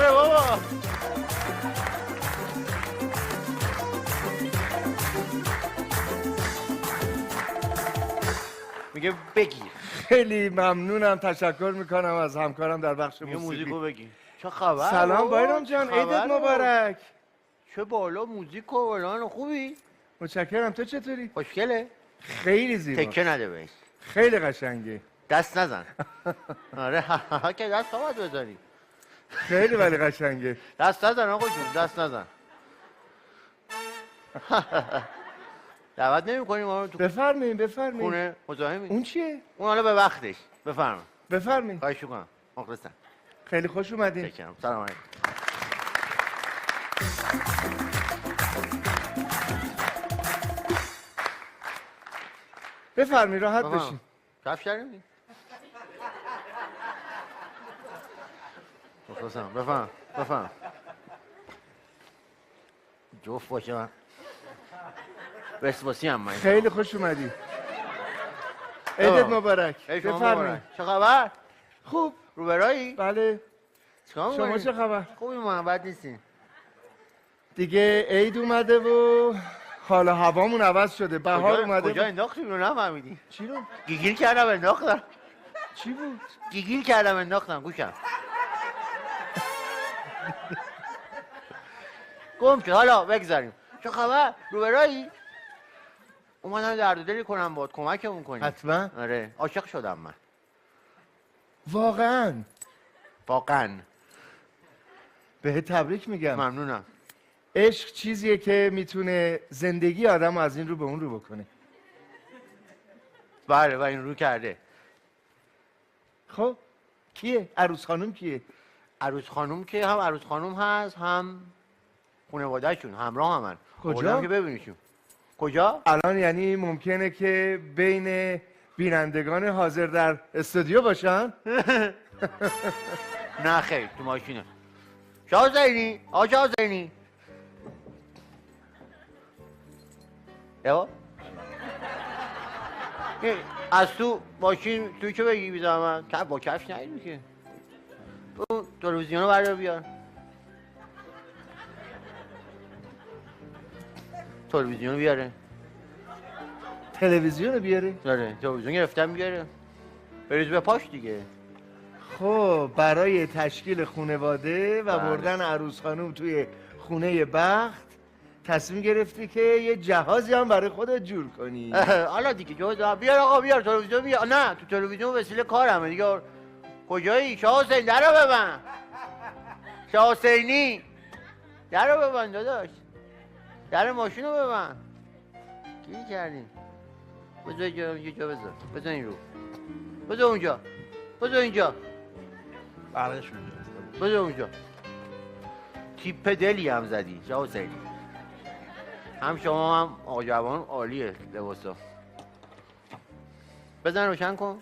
نره بابا. میگه بگیر. خیلی ممنونم، تشکر میکنم از همکارم در بخش میگه موسیقی. موزیکو بگیر. چه خبر؟ سلام بایرام جان، عیدت مبارک. چه بالا موزیک و فلان. خوبی؟ متشکرم. تو چطوری؟ خوشگله؟ خیلی زیبا. تکه نده بهش. خیلی قشنگه. دست نزن. آره که دست باید بزنی. خیلی ولی قشنگه. دست نزن آقا جون، دست نزن. دعوت نمی‌کنیم ما رو تو بفرمایید. خونه مزاحمی. اون چیه؟ اون حالا به وقتش. بفرمایید. خواهش می‌کنم. مخلصم. خیلی خوش اومدین. تشکرم. سلام علیکم. بفرمایید راحت بشین. کفش داریم؟ مخلصم. بفهم. جفت باشه من. وسواسی هم من. خیلی خوش اومدی. عیدت مبارک. بفرمایید. چه خبر؟ خوب. روبرایی؟ بله. شما چه خبر؟ خوبی ما بد نیستین. دیگه عید اومده و حال و هوامون عوض شده. بهار اومده. کجا انداختیم رو نفهمیدی؟ چی رو؟ گیگیل کردم انداختم. چی بود؟ گیگیل کردم انداختم گوشم. گم که حالا بگذاریم. چه خبر؟ روبرایی؟ اومدم درد و دلی کنم باید کمکمون کنی. حتما. آره عاشق شدم من. واقعا به تبریک میگم. ممنونم. عشق چیزیه که میتونه زندگی آدم از این رو به اون رو بکنه. بله و این رو کرده. خب کیه؟ عروس خانم کیه؟ عروس خانم که هم عروس خانم هست هم خانواده‌شون همراه همن. کجا؟ که ببینیشون. کجا؟ الان یعنی ممکنه که بین بینندگان حاضر در استودیو باشن؟ نه خیر تو ماشینه. شاه زینی آقا زینی. یا از تو ماشین توی که بگی بیدم من با کفش نهیدی که اون تلویزیون رو بردار بیار. تلویزیون بیاره. تلویزیون رو بیاره؟ داره تلویزیون گرفتم بیاره. بریز به پاش دیگه. خب برای تشکیل خانواده و بله. بردن عروس خانم توی خونه بخت تصمیم گرفتی که یه جهازی هم برای خودت جور کنی. حالا دیگه جوزا بیار آقا بیار تلویزیون بیار. نه تو تلویزیون وسیله کارمه دیگه. کجایی؟ شاه حسین در رو ببند. شاه حسینی در رو ببند داداش. در ماشین رو ببند. گیری کردیم. بذار یه جا بذار. بذار این رو. بذار اونجا. بذار اینجا. برقش اونجا. بذار اونجا. تیپ دلی هم زدی شاه حسینی. هم شما هم آقا جوان عالیه لباسا. بزن روشن کن.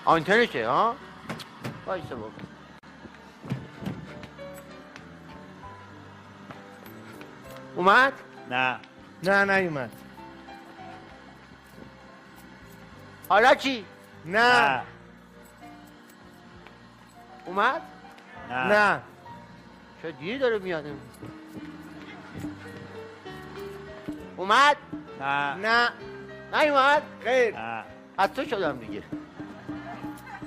آنتنشه ها؟ بایسته بابا. اومد؟ نه نیومد. حالا چی؟ نه اومد؟ نه چه دیری داره میاد؟ اومد؟ نه نیومد؟ خیر. از تو شدم دیگه.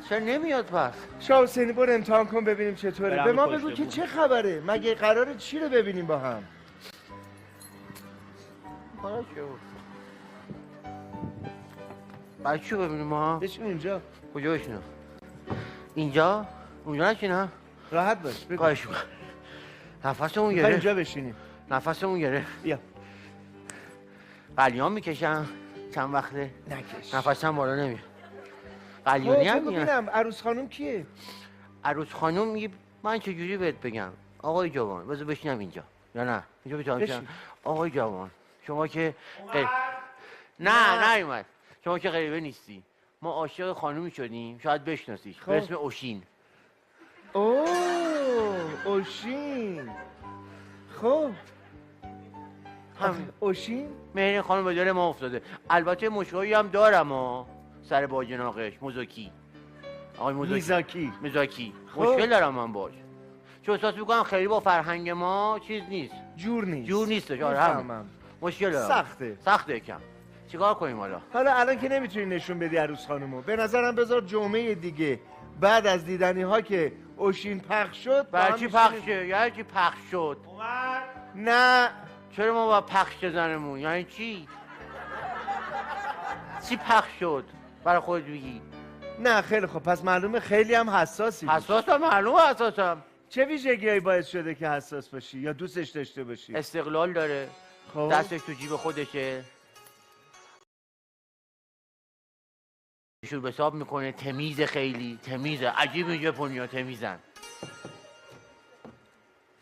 چرا نمیاد پس؟ شاه حسینی برو امتحان کن ببینیم چطوره. برم به ما پشت بگو که بود. چه خبره؟ مگه قراره چی رو ببینیم با هم؟ حالا چه بود؟ برای چی ببینیم ما؟ بشین اینجا. کجا بشینم؟ اینجا؟ اونجا نشینم؟ راحت باش بگو. خواهش میکنم. نفسمون میخوای گرفت. اینجا بشینیم. نفسمون گرفت. بیا. قلیان میکشم چند وقته. نکش. نفسم بالا نمیاد. قلیانی هم بگو میاد. ببینم عروس خانم کیه؟ عروس خانم میگه من چجوری بهت بگم آقای جوان بذار بشینم اینجا یا نه اینجا بشینم. آقای جوان شما که نه نیومد. شما که غریبه نیستی. ما عاشق خانومی شدیم شاید بشناسیش به اسم اوشین. اوه اوشین. خب همین. اوشین؟ مهرین خانم به دل ما افتاده. البته مشکلی هم دارم سر باجناقش موزاکی. آقای موزاکی. میزاکی. خب. مشکل دارم من باش. چون احساس میکنم خیلی با فرهنگ ما چیز نیست. جور نیست. جور نیستش. آره هم. میفهمم. مشکل دارم. سخته کم. چیکار کنیم حالا؟ حالا الان که نمیتونی نشون بدی عروس خانومو، به نظرم بذار جمعه دیگه بعد از دیدنی ها که اوشین پخش شد. برای چی پخش شد؟ یعنی چی پخش شد؟ نه چرا ما با پخش زنمون؟ یعنی چی؟ چی پخش شد؟ برای خود بگی. نه خیلی خب، پس معلومه خیلی هم حساسی. حساسم، معلومه حساسم. چه ویژگیایی باعث شده که حساس باشی یا دوستش داشته باشی؟ استقلال داره. خب دستش تو جیب خودشه. شروع به حساب میکنه، تمیز، خیلی تمیزه. عجیب این ژاپنی‌ها تمیزن.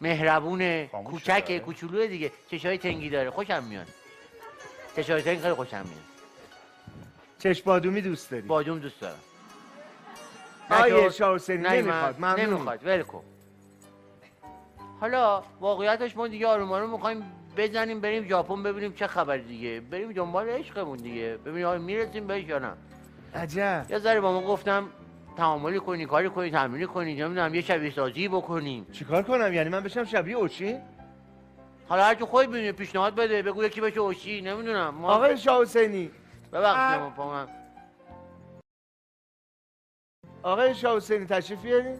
مهربونه، کوچکه، کوچولوه دیگه. چشای تنگی داره، خوشم میاد. چشای تنگ خیلی خوشم میاد. چشم بادومی دوست داری؟ بادوم دوست دارم. آیه شاه حسینی نمیخواد. ممنون. نمیخواد، ول کن. حالا واقعیتش ما دیگه آروم آروم میخوایم بزنیم بریم ژاپن ببینیم چه خبر دیگه. بریم دنبال عشقمون دیگه. ببینیم آیا میرسیم بهش یا نه. عجب. یه ذره با ما گفتم تعاملی کنی، کاری کنی، تمرین کنی، نمیدونم یه شبیه سازی بکنیم. چیکار کنم؟ یعنی من بشم شبیه اوشین؟ حالا هر کی خودت ببینه پیشنهاد بده، بگو یکی بشه اوشی، نمیدونم. ما آقای شاه حسینی. ببخشید ما پا من. آقای شاه حسینی تشریف بیارین.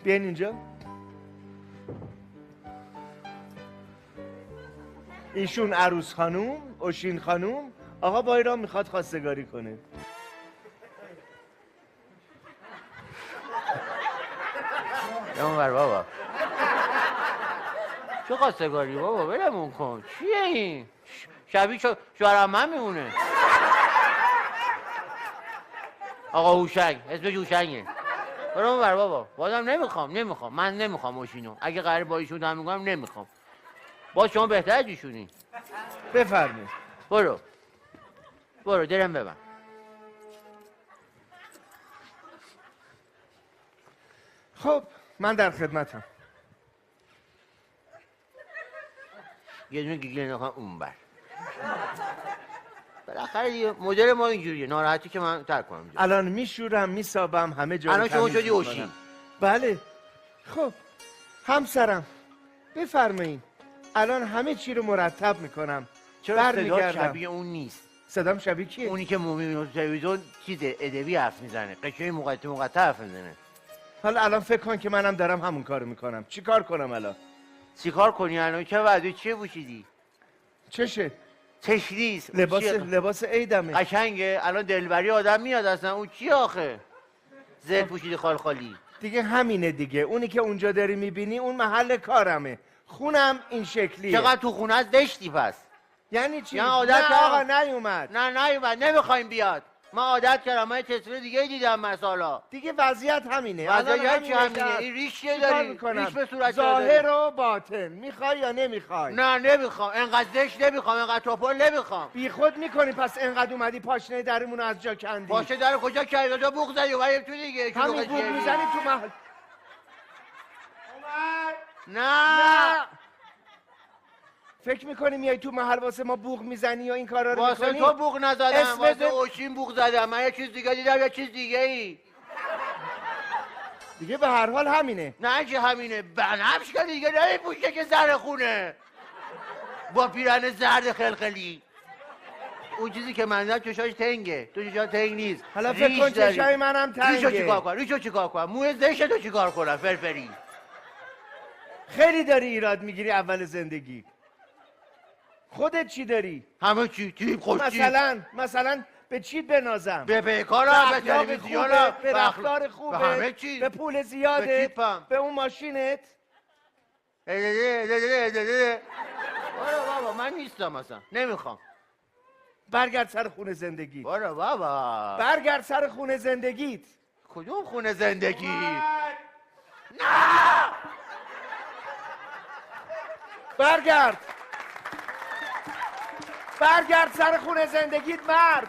بیاین اینجا. ایشون عروس خانوم، اوشین خانوم. آقا بایرام میخواد خواستگاری کنه. اون ور بابا. چه خواستگاری بابا، ولمون کن. چیه این؟ شبیه شوهرم من میمونه. آقا هوشنگ، اسمش هوشنگه. برو اون ور بابا. بازم نمیخوام. من نمیخوام اوشینو. اگه قرار با ایشون هم میگم نمیخوام. باز شما بهتر از ایشونی. بفرمایید. برو درم ببن. خب من در خدمتم. یه دونه گیگل نخوام اون بر. بالاخره دیگه مدل ما اینجوریه. ناراحتی که من ترک کنم. الان میشورم، میسابم، همه جا الان شما تمیز شدی میکنم. اوشین. بله. خب همسرم بفرمایید. الان همه چی رو مرتب میکنم. چرا صدا شبیه اون نیست؟ صدام شبیه کیه؟ اونی که مومی تلویزیون چیز ادبی حرف میزنه، قشنگ مقطع حرف میزنه. حالا الان فکر کن که منم دارم همون کارو میکنم. چی کار کنم الان؟ چیکار کنی الان؟ چه وضعی؟ چیه پوشیدی؟ چشه؟ چشلیست. لباس عیدمه. قشنگه. الان دلبری آدم میاد اصلا. اون چی آخه؟ زل پوشیدی خالخالی. دیگه همینه دیگه. اونی که اونجا داری میبینی اون محل کارمه. خونم این شکلیه. چقدر تو خونه از دشتی پس؟ یعنی چی؟ یعنی عادت نه آقا نیومد. نه نیومد. نمیخوایم بیاد. من عادت کردم. من تصویر دیگه دیدم مثلا. دیگه وضعیت همینه. وضعیت چی همینه؟ این ریش چیه داری؟ ریش به صورت ظاهر و باطن. میخوای یا نمیخوای؟ نه نمیخوام. انقدر زشت نمیخوام. انقدر توپل نمیخوام. بی خود میکنی پس انقدر اومدی پاشنه درمون از جا کندی. باشه در کجا کردی؟ جا بوق زدی و تو دیگه. همین بوق میزنی تو محل. نه. فکر میکنی میای تو محل واسه ما بوق میزنی یا این کارا رو واسه میکنی؟ تو بوق نزدم. واسه اسم اوشین بوق زدم. من یه چیز دیگه دیدم یه چیز دیگه ای. دیگه به هر حال همینه. نه چه همینه. بنفش که دیگه نمیپوشه که زر خونه. با پیرن زرد خلخلی. اون چیزی که من دیدم چشاش تنگه. تو چشاش تنگ نیست. حالا فکر کن چشای منم تنگه. ریشو چیکار کنم؟ موی زشت تو چیکار کنم؟ فرفری. خیلی داری ایراد میگیری اول زندگی. خودت چی داری؟ همه چی. تیپ خوشی. مثلا به چی بنازم؟ به بیکارم، به تلویزیونم، به رفتار خوبه، به همه چی. به پول زیاده، به تیپم، به اون ماشینت. برو بابا من نیستم اصلا. نمیخوام. برگرد سر خونه زندگی. برو بابا. برگرد سر خونه زندگیت. کدوم خونه زندگی؟ نه! برگرد سر خونه زندگیت مرد.